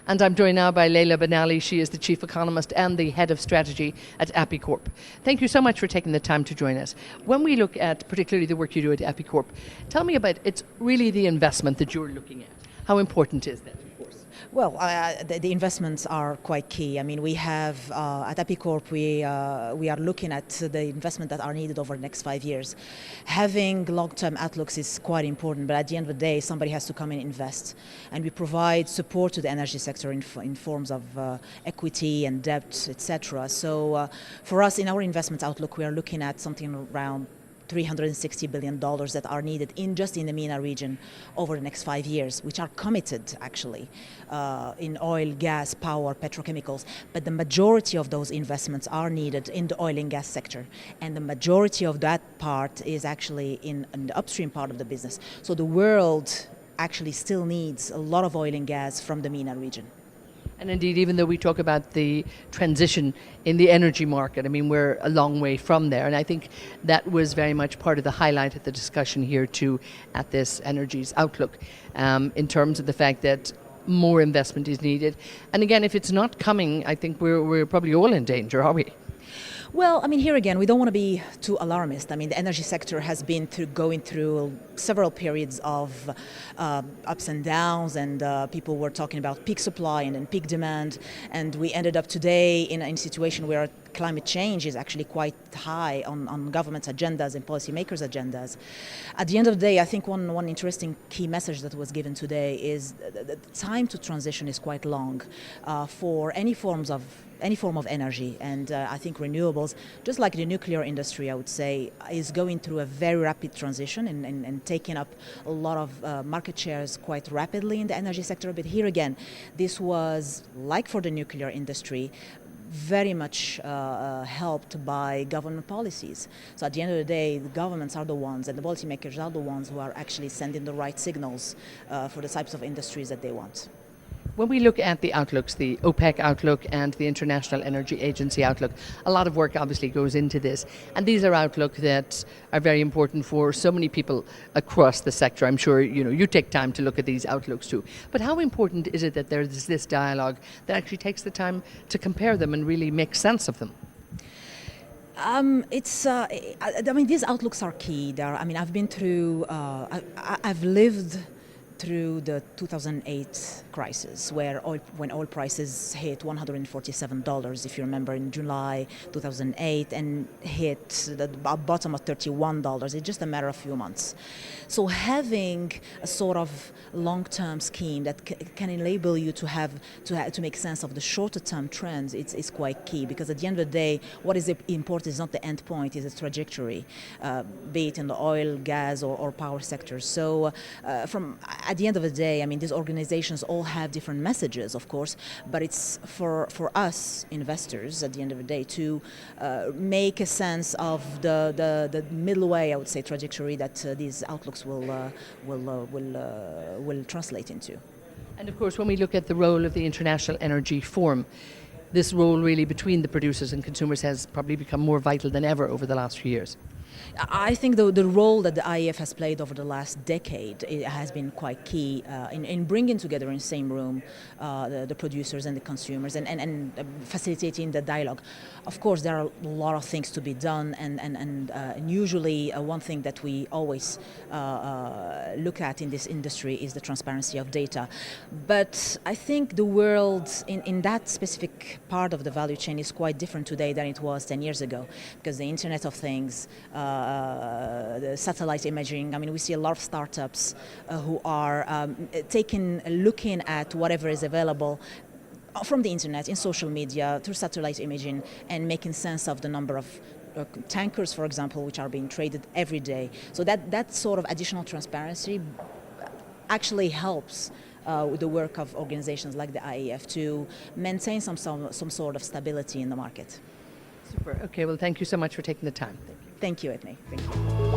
And I'm joined now by Leyla Bnalli. She is the Chief Economist and the Head of Strategy at Apicorp. Thank you so much for taking the time to join us. When we look at particularly the work you do at Apicorp, tell me about, it's really the investment that you're looking at. How important is that? Well, the investments are quite key. I mean, we have at Apicorp, we are looking at the investment that are needed over the next 5 years. Having long-term outlooks is quite important, but at the end of the day, somebody has to come and invest. And we provide support to the energy sector in forms of equity and debt, etc. So for us, in our investment outlook, we are looking at something around $360 billion that are needed just in the MENA region over the next 5 years, which are committed actually in oil, gas, power, petrochemicals. But the majority of those investments are needed in the oil and gas sector. And the majority of that part is actually in the upstream part of the business. So the world actually still needs a lot of oil and gas from the MENA region. And indeed, even though we talk about the transition in the energy market, I mean, we're a long way from there. And I think that was very much part of the highlight of the discussion here too at this Energies Outlook, in terms of the fact that more investment is needed. And again, if it's not coming, I think we're probably all in danger, are we? Well, I mean, here again, we don't want to be too alarmist. I mean, the energy sector has been going through several periods of ups and downs, and people were talking about peak supply and then peak demand, and we ended up today in a situation where climate change is actually quite high on government agendas and policymakers' agendas. At the end of the day, I think one interesting key message that was given today is the time to transition is quite long for any form of energy, and I think renewables, just like the nuclear industry, I would say, is going through a very rapid transition and taking up a lot of market shares quite rapidly in the energy sector. But here again, this was, like for the nuclear industry, very much helped by government policies. So at the end of the day, the governments are the ones and the policymakers are the ones who are actually sending the right signals for the types of industries that they want. When we look at the outlooks, the OPEC outlook and the International Energy Agency outlook, a lot of work obviously goes into this. And these are outlooks that are very important for so many people across the sector. I'm sure you take time to look at these outlooks too. But how important is it that there's this dialogue that actually takes the time to compare them and really make sense of them? I mean, these outlooks are key. I've been through, I've lived through the 2008 crisis, when oil prices hit $147, if you remember, in July 2008, and hit the bottom of $31 in just a matter of few months. So having a sort of long-term scheme that can enable you to make sense of the shorter-term trends is quite key, because at the end of the day, what is important is not the end point, is the trajectory, be it in the oil, gas, or power sectors. So at the end of the day, I mean, these organizations all have different messages, of course, but it's for us investors at the end of the day to make a sense of the middle way, I would say, trajectory that these outlooks will translate into. And of course, when we look at the role of the International Energy Forum, this role really between the producers and consumers has probably become more vital than ever over the last few years. I think the role that the IEF has played over the last decade, it has been quite key in bringing together in the same room the producers and the consumers and facilitating the dialogue. Of course, there are a lot of things to be done, and usually one thing that we always look at in this industry is the transparency of data. But I think the world in that specific part of the value chain is quite different today than it was 10 years ago, because the Internet of Things, the satellite imaging. I mean, we see a lot of startups who are looking at whatever is available from the internet, in social media, through satellite imaging, and making sense of the number of tankers, for example, which are being traded every day. So that sort of additional transparency actually helps with the work of organizations like the IEF to maintain some sort of stability in the market. Super. Okay, well, thank you so much for taking the time. Thank you, Edney. Thank you.